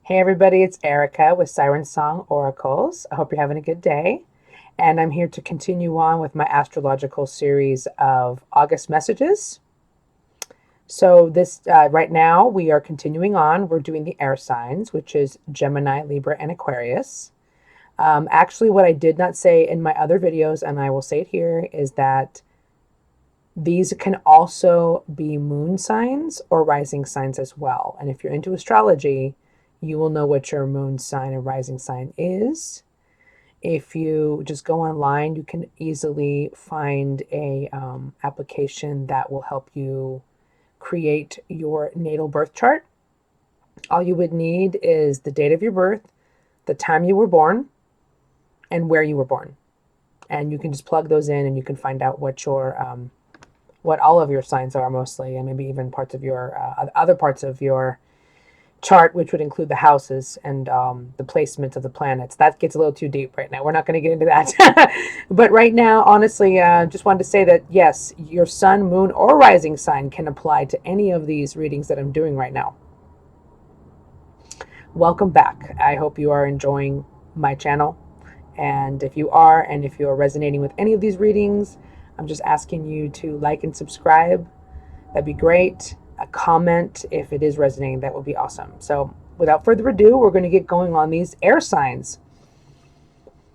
Hey everybody, it's Erica with Siren Song Oracles. I hope you're having a good day. And I'm here to continue on with my astrological series of August messages. So this right now we are continuing on. We're doing the air signs, which is Gemini, Libra, and Aquarius. Actually, what I did not say in my other videos, and I will say it here, is that these can also be moon signs or rising signs as well. And if you're into astrology, you will know what your moon sign and rising sign is. If you just go online, you can easily find a application that will help you create your natal birth chart. All you would need is the date of your birth, the time you were born, and where you were born. And you can just plug those in and you can find out what all of your signs are mostly, and maybe even parts of your other parts of your chart, which would include the houses and the placement of the planets. That gets a little too deep right now. We're not going to get into that. But right now, honestly, just wanted to say that yes, your sun, moon, or rising sign can apply to any of these readings that I'm doing right now. Welcome back. I hope you are enjoying my channel. And if you are, and if you are resonating with any of these readings, I'm just asking you to like and subscribe. That'd be great. A comment if it is resonating, that would be awesome. So without further ado, we're going to get going on these air signs.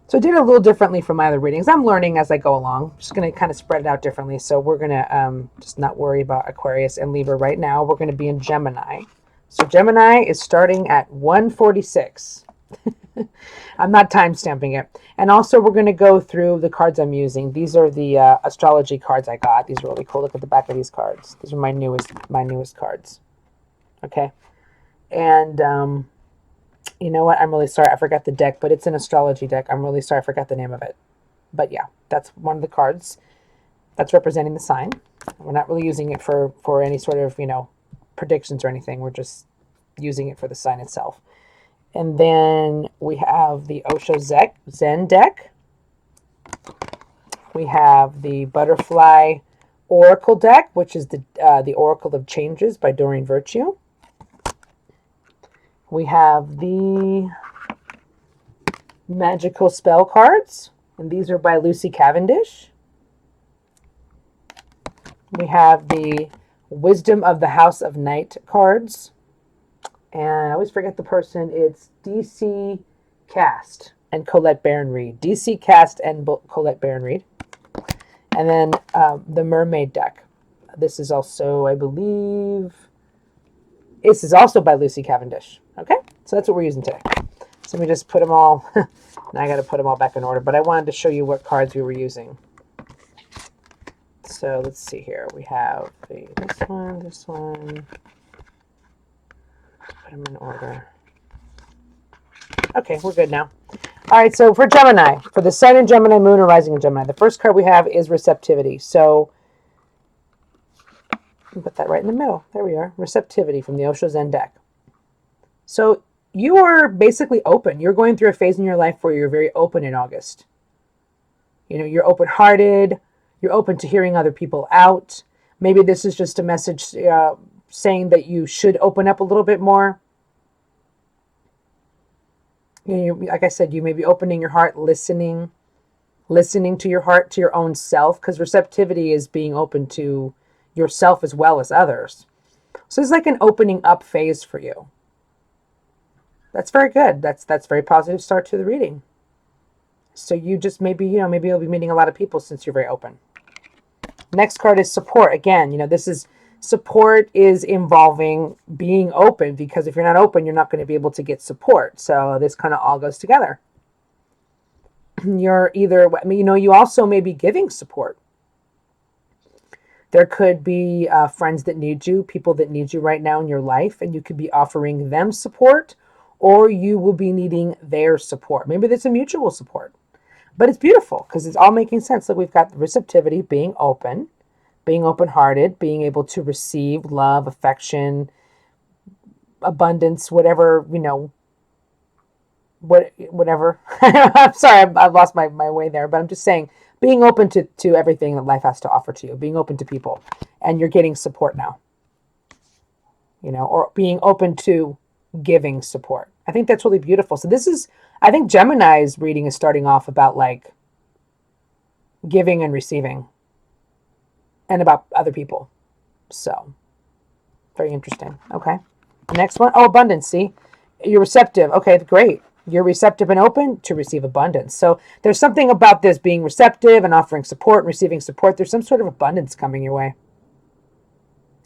So I did it a little differently from my other readings. I'm learning as I go along. I'm just going to kind of spread it out differently. So we're going to just not worry about Aquarius and Libra right now. We're going to be in Gemini. So Gemini is starting at 146. I'm not time stamping it. And also we're going to go through the cards I'm using. These are the astrology cards I got. These are really cool. Look at the back of these cards. These are my newest cards. Okay. And you know what? I'm really sorry. I forgot the deck, but it's an astrology deck. I'm really sorry. I forgot the name of it. But yeah, that's one of the cards that's representing the sign. We're not really using it for any sort of, predictions or anything. We're just using it for the sign itself. And then we have the Osho Zen deck. We have the Butterfly Oracle deck, which is the Oracle of Changes by Doreen Virtue. We have the Magical Spell cards, and these are by Lucy Cavendish. We have the Wisdom of the House of Night cards. And I always forget the person. It's DC Cast and Colette Baron-Reid. DC Cast and Colette Baron-Reid. And then the Mermaid deck. This is also, I believe, this is also by Lucy Cavendish. Okay, so that's what we're using today. So let me just put them all. Now I got to put them all back in order. But I wanted to show you what cards we were using. So let's see here. We have this one. Put them in order. Okay, we're good now. All right, so for Gemini, for the Sun in Gemini, Moon, or Rising in Gemini, the first card we have is Receptivity. So put that right in the middle. There we are. Receptivity from the Osho Zen deck. So you are basically open. You're going through a phase in your life where you're very open in August. You're open-hearted. You're open to hearing other people out. Maybe this is just a message saying that you should open up a little bit more. Like I said, you may be opening your heart, listening to your heart, to your own self, because receptivity is being open to yourself as well as others. So it's like an opening up phase for you. That's very good. That's very positive start to the reading. So you just maybe you'll be meeting a lot of people since you're very open. Next card is support. Again, this is support is involving being open, because if you're not open, you're not going to be able to get support. So this kind of all goes together. You're either, you also may be giving support. There could be friends that need you, people that need you right now in your life, and you could be offering them support, or you will be needing their support. Maybe there's a mutual support. But it's beautiful because it's all making sense. Like we've got receptivity, being open, being open-hearted, being able to receive love, affection, abundance, whatever, whatever. I'm sorry, I've lost my way there, but I'm just saying being open to everything that life has to offer to you, being open to people, and you're getting support now, or being open to giving support. I think that's really beautiful. So this is, I think Gemini's reading is starting off about like giving and receiving and about other people. So very interesting. Okay. Next one. Oh, abundance. See, you're receptive. Okay, great. You're receptive and open to receive abundance. So there's something about this being receptive and offering support and receiving support. There's some sort of abundance coming your way.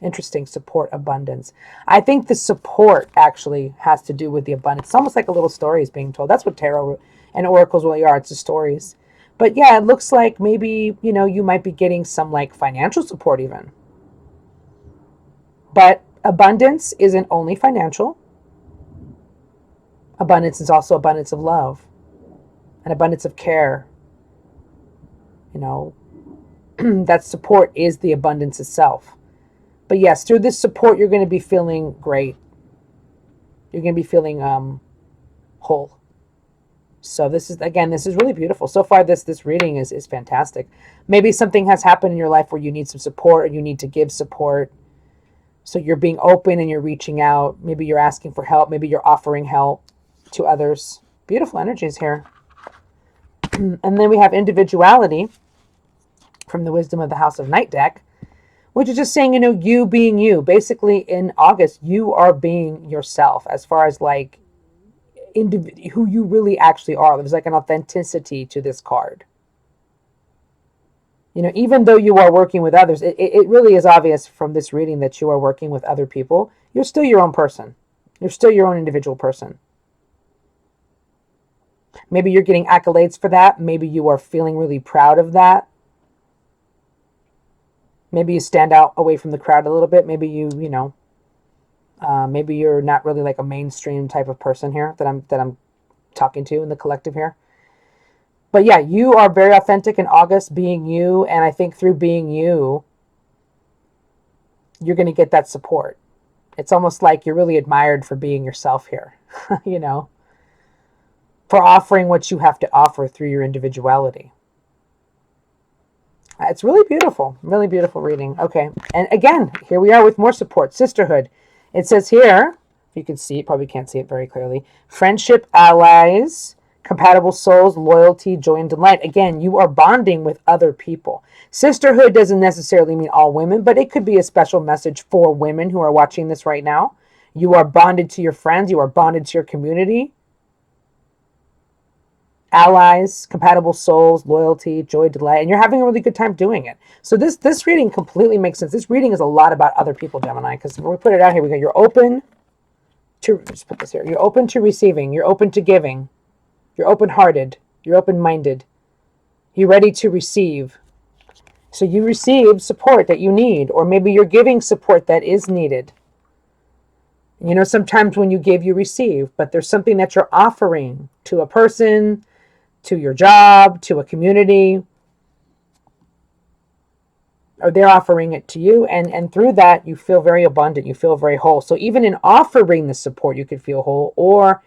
Interesting. Support, abundance. I think the support actually has to do with the abundance. It's almost like a little story is being told. That's what tarot and oracles really are. It's the stories. But yeah, it looks like maybe, you know, you might be getting some like financial support even. But abundance isn't only financial. Abundance is also abundance of love, an abundance of care. You know, that support is the abundance itself. But yes, through this support, you're going to be feeling great. You're going to be feeling whole. So this is, again, this is really beautiful. So far, this reading is fantastic. Maybe something has happened in your life where you need some support or you need to give support. So you're being open and you're reaching out. Maybe you're asking for help. Maybe you're offering help to others. Beautiful energies here. And then we have individuality from the Wisdom of the House of Night deck, which is just saying, you know, you being you. Basically, in August, you are being yourself as far as like who you really actually are. There's like an authenticity to this card. You know, even though you are working with others, it really is obvious from this reading that you are working with other people. You're still your own person. You're still your own individual person. Maybe you're getting accolades for that. Maybe you are feeling really proud of that. Maybe you stand out away from the crowd a little bit. Maybe you know, maybe you're not really like a mainstream type of person here that I'm talking to in the collective here. But yeah, you are very authentic in August, being you. And I think through being you, you're going to get that support. It's almost like you're really admired for being yourself here, you know, for offering what you have to offer through your individuality. It's really beautiful reading. Okay. And again, here we are with more support. Sisterhood. It says here, if you can see it, probably can't see it very clearly. Friendship, allies, compatible souls, loyalty, joy, and delight. Again, you are bonding with other people. Sisterhood doesn't necessarily mean all women, but it could be a special message for women who are watching this right now. You are bonded to your friends. You are bonded to your community. Allies, compatible souls, loyalty, joy, delight, and you're having a really good time doing it. So this reading completely makes sense. This reading is a lot about other people, Gemini, because when we put it out here, we go, you're open to, just put this here, you're open to receiving, you're open to giving, you're open-hearted, you're open-minded, you're ready to receive. So you receive support that you need, or maybe you're giving support that is needed. You know, sometimes when you give, you receive, but there's something that you're offering to a person, to your job, to a community, or they're offering it to you. And through that, you feel very abundant. You feel very whole. So even in offering the support, you could feel whole, or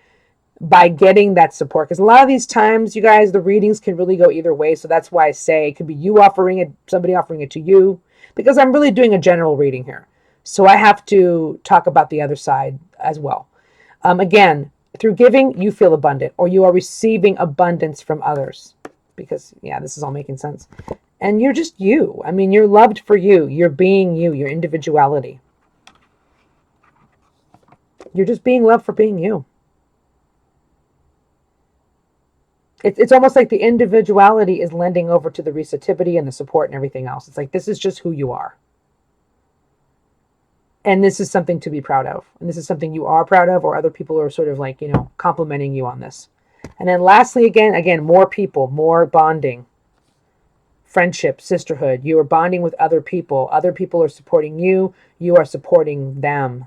by getting that support. Because a lot of these times, you guys, the readings can really go either way. So that's why I say it could be you offering it, somebody offering it to you, because I'm really doing a general reading here. So I have to talk about the other side as well. Again, through giving, you feel abundant, or you are receiving abundance from others. Because, yeah, this is all making sense. And you're just you. I mean, you're loved for you. You're being you, your individuality. You're just being loved for being you. It's almost like the individuality is lending over to the receptivity and the support and everything else. It's like, this is just who you are. And this is something to be proud of. And this is something you are proud of, or other people are sort of like, you know, complimenting you on this. And then lastly, again, more people, more bonding, friendship, sisterhood. You are bonding with other people. Other people are supporting you. You are supporting them.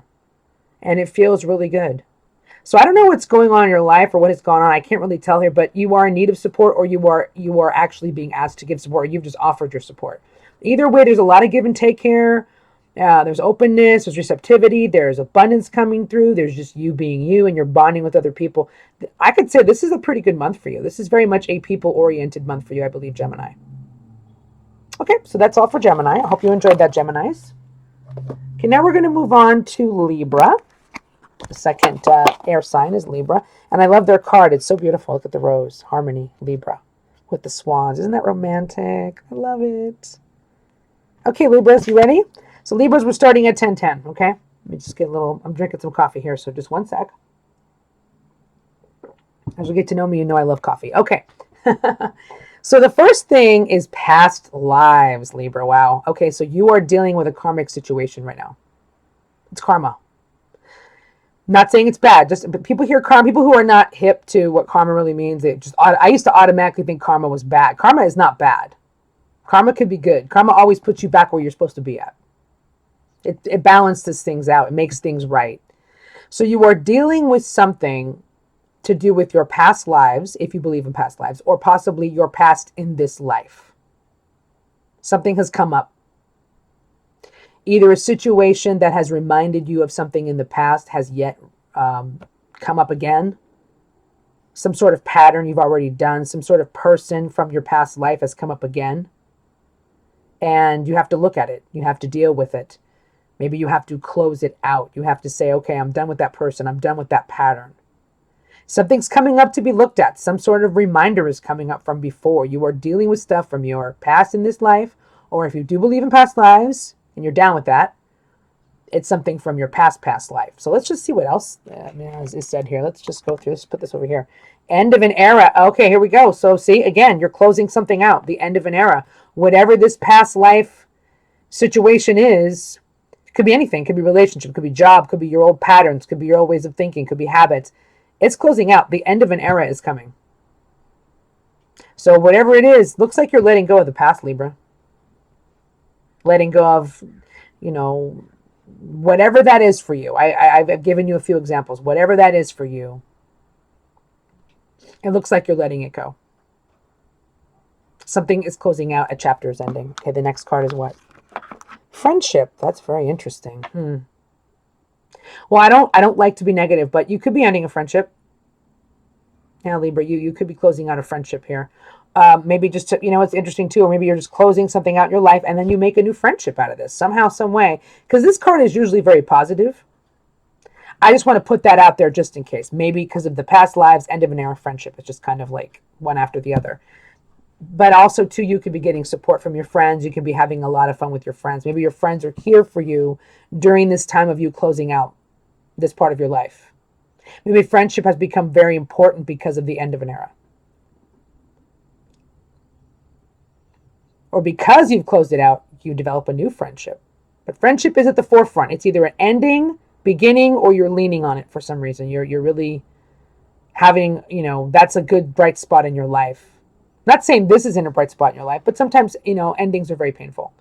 And it feels really good. So I don't know what's going on in your life or what has gone on. I can't really tell here, but you are in need of support, or you are actually being asked to give support, or you've just offered your support. Either way, there's a lot of give and take here. There's openness, there's receptivity, there's abundance coming through, there's just you being you, and you're bonding with other people. I could say this is a pretty good month for you. This is very much a people-oriented month for you, I believe, Gemini. Okay, so that's all for Gemini. I hope you enjoyed that, Geminis. Okay, now we're going to move on to Libra. The second air sign is Libra. And I love their card. It's so beautiful. Look at the rose. Harmony, Libra, with the swans. Isn't that romantic? I love it. Okay, Libras, you ready? So Libras, we're starting at 10:10, okay? Let me just get a little, I'm drinking some coffee here, so just one sec. As you get to know me, you know I love coffee. Okay. So the first thing is past lives, Libra. Wow. Okay, so you are dealing with a karmic situation right now. It's karma. Not saying it's bad. Just but people hear karma. People who are not hip to what karma really means, I used to automatically think karma was bad. Karma is not bad. Karma could be good. Karma always puts you back where you're supposed to be at. It balances things out. It makes things right. So you are dealing with something to do with your past lives, if you believe in past lives, or possibly your past in this life. Something has come up. Either a situation that has reminded you of something in the past has yet come up again. Some sort of pattern you've already done. Some sort of person from your past life has come up again. And you have to look at it. You have to deal with it. Maybe you have to close it out. You have to say, okay, I'm done with that person. I'm done with that pattern. Something's coming up to be looked at. Some sort of reminder is coming up from before. You are dealing with stuff from your past in this life, or if you do believe in past lives and you're down with that, it's something from your past life. So let's just see what else is said here. Let's just go through this. Put this over here. End of an era. Okay, here we go. So see, again, you're closing something out. The end of an era. Whatever this past life situation is, could be anything. Could be relationship. Could be job. Could be your old patterns. Could be your old ways of thinking. Could be habits. It's closing out. The end of an era is coming. So whatever it is, looks like you're letting go of the past, Libra. Letting go of, whatever that is for you. I've given you a few examples. Whatever that is for you, it looks like you're letting it go. Something is closing out. A chapter is ending. Okay, the next card is what? Friendship. That's very interesting. Well, I don't like to be negative, but you could be ending a friendship. Yeah, Libra, you could be closing out a friendship here. Maybe just to, it's interesting too, or maybe you're just closing something out in your life and then you make a new friendship out of this somehow, some way. Because this card is usually very positive. I just want to put that out there just in case. Maybe because of the past lives, end of an era friendship. It's just kind of like one after the other. But also, too, you could be getting support from your friends. You can be having a lot of fun with your friends. Maybe your friends are here for you during this time of you closing out this part of your life. Maybe friendship has become very important because of the end of an era. Or because you've closed it out, you develop a new friendship. But friendship is at the forefront. It's either an ending, beginning, or you're leaning on it for some reason. You're really having, that's a good bright spot in your life. Not saying this isn't a bright spot in your life, but sometimes, endings are very painful.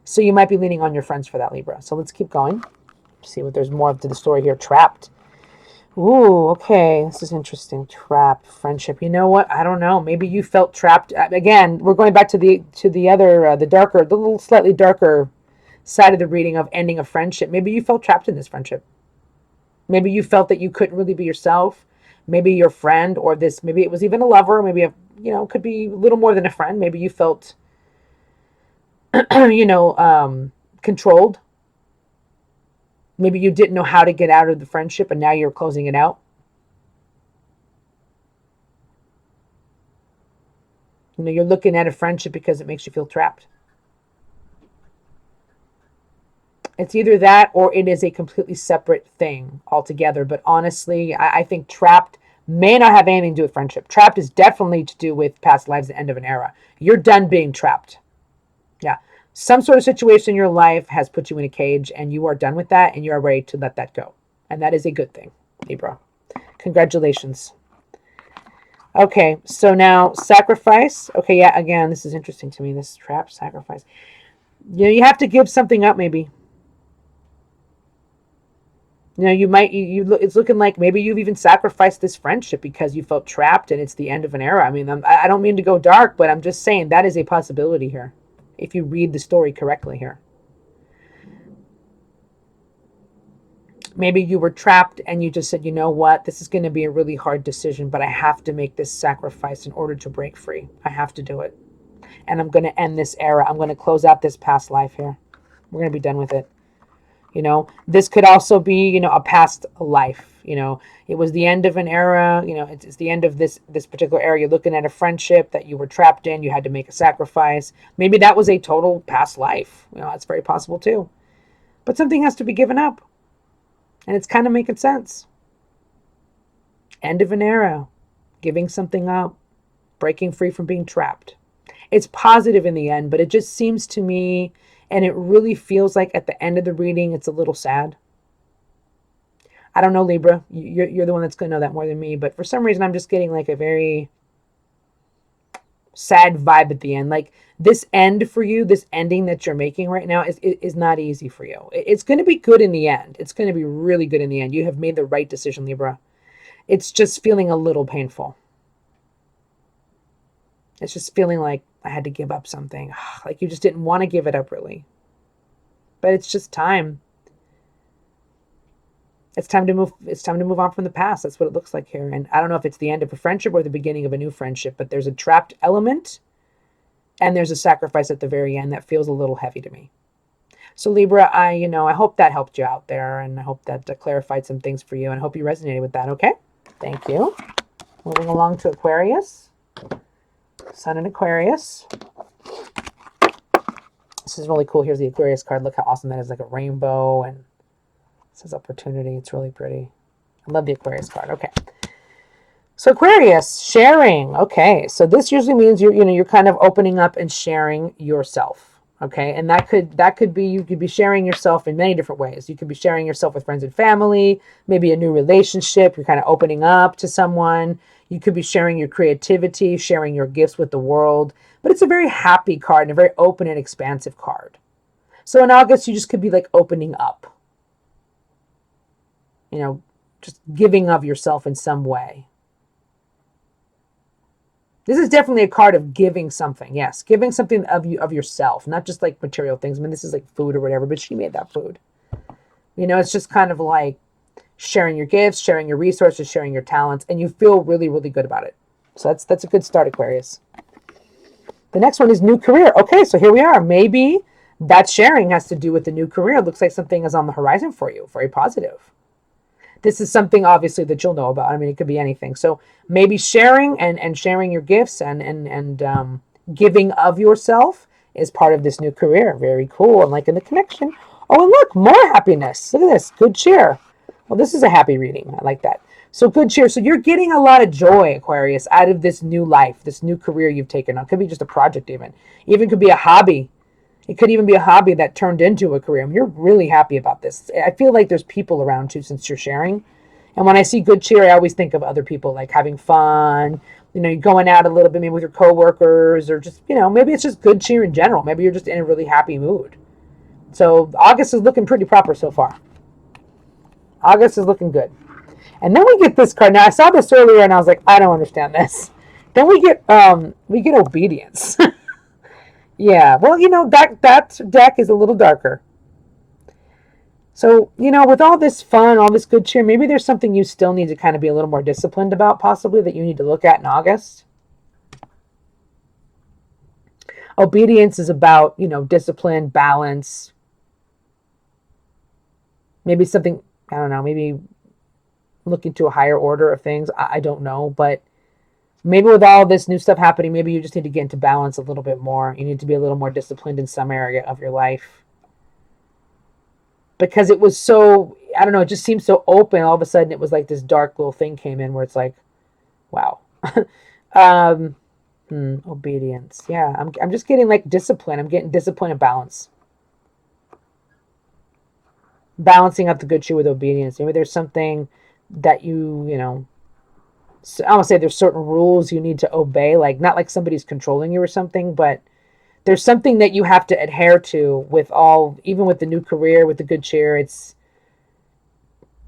So you might be leaning on your friends for that, Libra. So let's keep going. See what there's more to the story here. Trapped. Ooh, okay. This is interesting. Trapped. Friendship. You know what? I don't know. Maybe you felt trapped. Again, we're going back to the other, the little slightly darker side of the reading of ending a friendship. Maybe you felt trapped in this friendship. Maybe you felt that you couldn't really be yourself. Maybe your friend or this, maybe it was even a lover, maybe could be a little more than a friend. Maybe you felt, controlled. Maybe you didn't know how to get out of the friendship and now you're closing it out. You're looking at a friendship because it makes you feel trapped. It's either that or it is a completely separate thing altogether. But honestly, I think trapped may not have anything to do with friendship. Trapped is definitely to do with past lives, the end of an era. You're done being trapped. Yeah. Some sort of situation in your life has put you in a cage and you are done with that and you are ready to let that go. And that is a good thing, Libra. Congratulations. Okay, so now sacrifice. Okay, yeah, again, this is interesting to me. This trap, sacrifice. You have to give something up maybe. You might, it's looking like maybe you've even sacrificed this friendship because you felt trapped and it's the end of an era. I mean, I don't mean to go dark, but I'm just saying that is a possibility here. If you read the story correctly here. Maybe you were trapped and you just said, you know what, this is going to be a really hard decision, but I have to make this sacrifice in order to break free. I have to do it. And I'm going to end this era. I'm going to close out this past life here. We're going to be done with it. You know, this could also be, you know, a past life. You know, it was the end of an era. You know, it's the end of this particular era. You're looking at a friendship that you were trapped in. You had to make a sacrifice. Maybe that was a total past life. You know, that's very possible too. But something has to be given up, and it's kind of making sense. End of an era, giving something up, breaking free from being trapped. It's positive in the end, but it just seems to me, and it really feels like at the end of the reading, it's a little sad. I don't know, Libra. You're the one that's going to know that more than me. But for some reason, I'm just getting like a very sad vibe at the end. Like this end for you, this ending that you're making right now is not easy for you. It's going to be good in the end. It's going to be really good in the end. You have made the right decision, Libra. It's just feeling a little painful. It's just feeling like I had to give up something. Like you just didn't want to give it up, really. But it's just time. It's time to move. It's time to move on from the past. That's what it looks like here. And I don't know if it's the end of a friendship or the beginning of a new friendship, but there's a trapped element and there's a sacrifice at the very end that feels a little heavy to me. So Libra, I hope that helped you out there, and I hope that clarified some things for you, and I hope you resonated with that. Okay. Thank you. Moving along to Aquarius. Sun in Aquarius. This is really cool. Here's the Aquarius card. Look how awesome that is, like a rainbow, and it says opportunity. It's really pretty. I love the Aquarius card. Okay. So Aquarius, sharing. Okay. So this usually means you're kind of opening up and sharing yourself. Okay. And that could be, you could be sharing yourself in many different ways. You could be sharing yourself with friends and family, maybe a new relationship. You're kind of opening up to someone. You could be sharing your creativity, sharing your gifts with the world. But it's a very happy card and a very open and expansive card. So in August, you just could be like opening up. You know, just giving of yourself in some way. This is definitely a card of giving something. Yes, giving something of yourself, not just like material things. I mean, this is like food or whatever, but she made that food. You know, it's just kind of like sharing your gifts, sharing your resources, sharing your talents, and you feel really, really good about it. So that's a good start, Aquarius. The next one is new career. Okay, so here we are. Maybe that sharing has to do with the new career. It looks like something is on the horizon for you. Very positive. This is something obviously that you'll know about. I mean, it could be anything. So maybe sharing and sharing your gifts and giving of yourself is part of this new career. Very cool. And like in the connection. Oh, and look, more happiness. Look at this. Good cheer. Well, this is a happy reading. I like that. So good cheer. So you're getting a lot of joy, Aquarius, out of this new life, this new career you've taken on. Could be just a project even. Even could be a hobby. It could even be a hobby that turned into a career. I mean, you're really happy about this. I feel like there's people around you since you're sharing. And when I see good cheer, I always think of other people, like having fun, you're going out a little bit, maybe with your coworkers, or just, maybe it's just good cheer in general. Maybe you're just in a really happy mood. So August is looking pretty proper so far. August is looking good. And then we get this card. Now I saw this earlier and I was like, I don't understand this. Then we get obedience. Yeah, well, that deck is a little darker. So, with all this fun, all this good cheer, maybe there's something you still need to kind of be a little more disciplined about, possibly, that you need to look at in August. Obedience is about, discipline, balance. Maybe something, I don't know, maybe looking to a higher order of things. I don't know, but maybe with all this new stuff happening, maybe you just need to get into balance a little bit more. You need to be a little more disciplined in some area of your life. Because it was so, I don't know, it just seemed so open. All of a sudden, it was like this dark little thing came in where it's like, wow. Obedience. Yeah, I'm just getting like discipline. I'm getting discipline and balance. Balancing up the good shit with obedience. Maybe there's something that I don't say there's certain rules you need to obey, like not like somebody's controlling you or something, but there's something that you have to adhere to even with the new career, with the good cheer. It's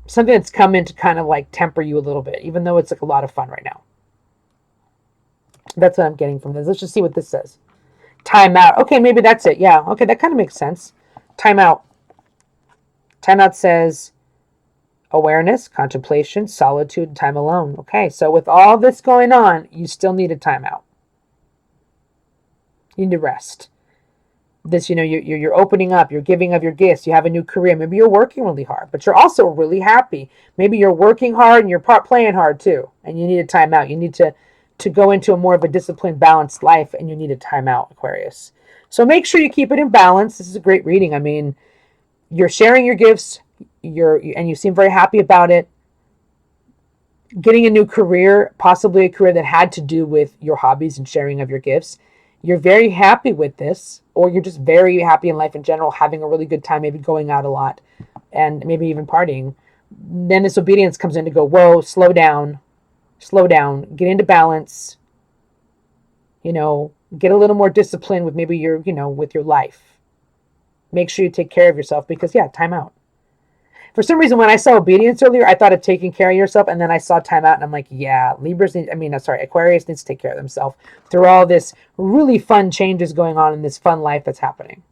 something that's come in to kind of like temper you a little bit, even though it's like a lot of fun right now. That's what I'm getting from this. Let's just see what this says. Time out. Okay, maybe that's it. Yeah, okay, that kind of makes sense. Time out. Time out says awareness, contemplation, solitude, and time alone. Okay, so with all this going on, you still need a timeout. You need to rest. This, you're opening up, you're giving of your gifts, you have a new career. Maybe you're working really hard, but you're also really happy. Maybe you're working hard and you're playing hard too, and you need a timeout. You need to go into a more of a disciplined, balanced life, and you need a timeout, Aquarius. So make sure you keep it in balance. This is a great reading. I mean, you're sharing your gifts, and you seem very happy about it. Getting a new career, possibly a career that had to do with your hobbies and sharing of your gifts. You're very happy with this, or you're just very happy in life in general, having a really good time, maybe going out a lot and maybe even partying. Then this obedience comes in to go, whoa, slow down, get into balance, get a little more disciplined with maybe with your life. Make sure you take care of yourself because, yeah, time out. For some reason, when I saw obedience earlier, I thought of taking care of yourself, and then I saw timeout, and I'm like, yeah, Aquarius needs to take care of themselves through all this really fun changes going on in this fun life that's happening.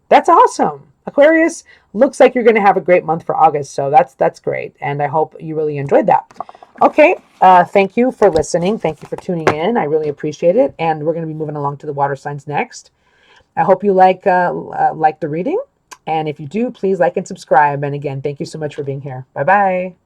That's awesome. Aquarius, looks like you're going to have a great month for August, so that's great, and I hope you really enjoyed that. Okay, thank you for listening. Thank you for tuning in. I really appreciate it, and we're going to be moving along to the water signs next. I hope you like the reading. And if you do, please like and subscribe. And again, thank you so much for being here. Bye-bye.